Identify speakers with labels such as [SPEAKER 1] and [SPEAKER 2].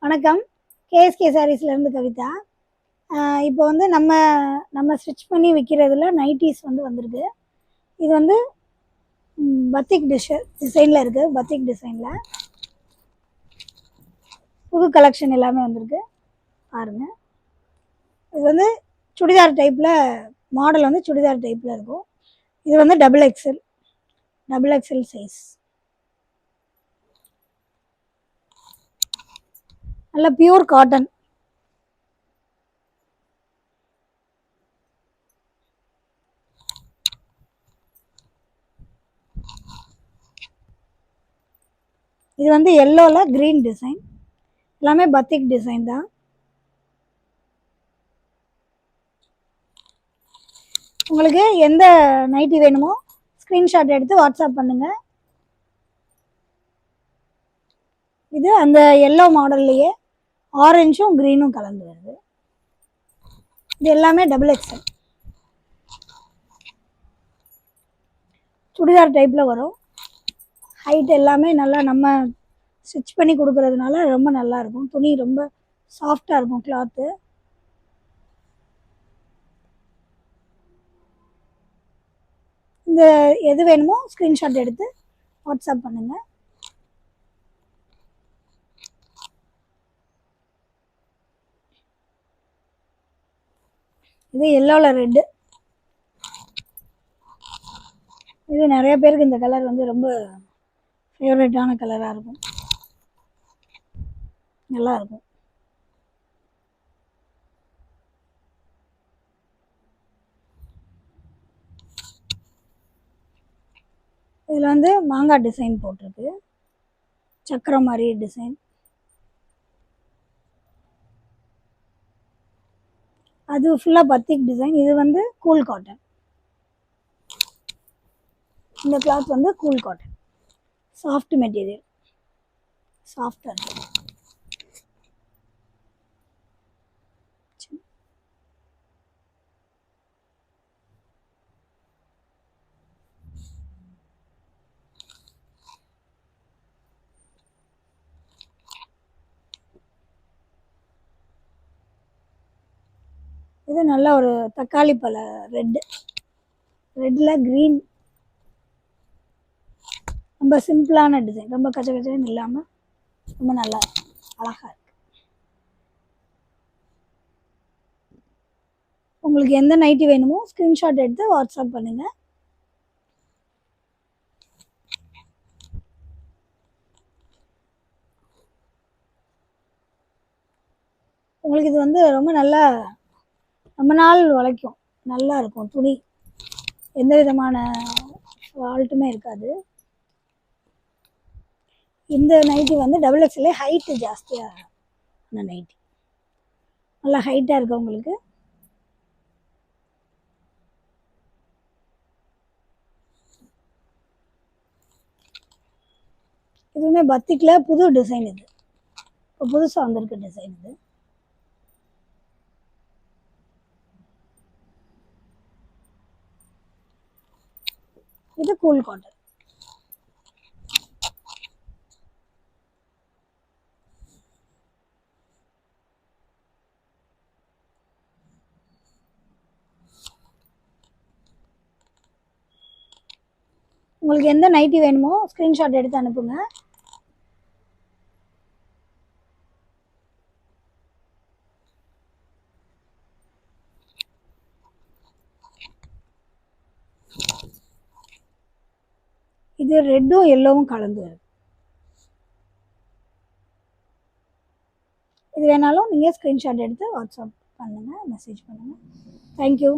[SPEAKER 1] வணக்கம். கேஎஸ்கே சாரீஸ்லேருந்து கவிதா. இப்போ வந்து நம்ம ஸ்டிச் பண்ணி விற்கிறதுல நைட்டீஸ் வந்திருக்கு. இது வந்து பத்திக் டிசைனில் இருக்குது. பத்திக் டிசைனில் புது கலெக்ஷன் எல்லாமே வந்திருக்கு பாருங்கள். இது வந்து சுடிதார் டைப்பில் மாடல் வந்து சுடிதார் டைப்பில் இருக்கும். இது வந்து டபுள் எக்ஸல் சைஸ். நல்ல பியூர் காட்டன். இது வந்து எல்லோவில் க்ரீன் டிசைன். எல்லாமே பத்திக் டிசைன் தான். உங்களுக்கு எந்த நைட்டி வேணுமோ ஸ்க்ரீன்ஷாட் எடுத்து வாட்ஸ்அப் பண்ணுங்கள். இது அந்த எல்லோ மாடல்லையே ஆரஞ்சும் க்ரீனும் கலந்து வருது. இது எல்லாமே டபுள் எக்ஸல் சுடிதார் டைப்பில் வரும். ஹைட் எல்லாமே நல்லா நம்ம ஸ்டிச் பண்ணி கொடுக்கறதுனால ரொம்ப நல்லாயிருக்கும். துணி ரொம்ப சாஃப்டாக இருக்கும் கிளாத்து. இந்த எது வேணுமோ ஸ்க்ரீன்ஷாட் எடுத்து வாட்ஸ்அப் பண்ணுங்கள். இது எல்லோவில் ரெட்டு. இது நிறைய பேருக்கு இந்த கலர் வந்து ரொம்ப ஃபேவரட்டான கலராக இருக்கும். நல்லாயிருக்கும். இதில் வந்து மாங்காய் டிசைன் போட்டிருக்கு. சக்கரம் மாதிரி டிசைன். அது ஃபுல்லாக பத்திக் டிசைன். இது வந்து கூல் காட்டன். இந்த கிளாத் வந்து கூல் காட்டன். Soft material. சாஃப்டாக இருக்கும். இது நல்ல ஒரு தக்காளி பழ ரெட்டில் க்ரீன். ரொம்ப சிம்பிளான டிசைன். ரொம்ப கச்சன்னு இல்லாமல் ரொம்ப நல்லா அழகாக இருக்குது. உங்களுக்கு எந்த நைட்டி வேணுமோ ஸ்க்ரீன்ஷாட் எடுத்து வாட்ஸ்அப் பண்ணுங்கள். உங்களுக்கு இது வந்து ரொம்ப நாள் உழைக்கும். நல்லா இருக்கும். துணி எந்த விதமான ஃபால்ட்டுமே இருக்காது. இந்த நைட்டி வந்து டபுள் எக்ஸ்எல்லே ஹைட்டு ஜாஸ்தியாக நைட்டி. நல்லா ஹைட்டாக இருக்குது உங்களுக்கு. இதுவுமே பத்திக்கில் புது டிசைன். இது இப்போ புதுசாக வந்திருக்கு டிசைன். இது கூல் காட்டன். உங்களுக்கு எந்த நைட்டி வேணுமோ ஸ்க்ரீன்ஷாட் எடுத்து அனுப்புங்க. இது ரெட்டும் எல்லோவும் கலந்து வருது. இது வேணாலும் நீங்கள் ஸ்க்ரீன்ஷாட் எடுத்து வாட்ஸ்அப் பண்ணுங்கள், மெசேஜ் பண்ணுங்கள். தேங்க்யூ.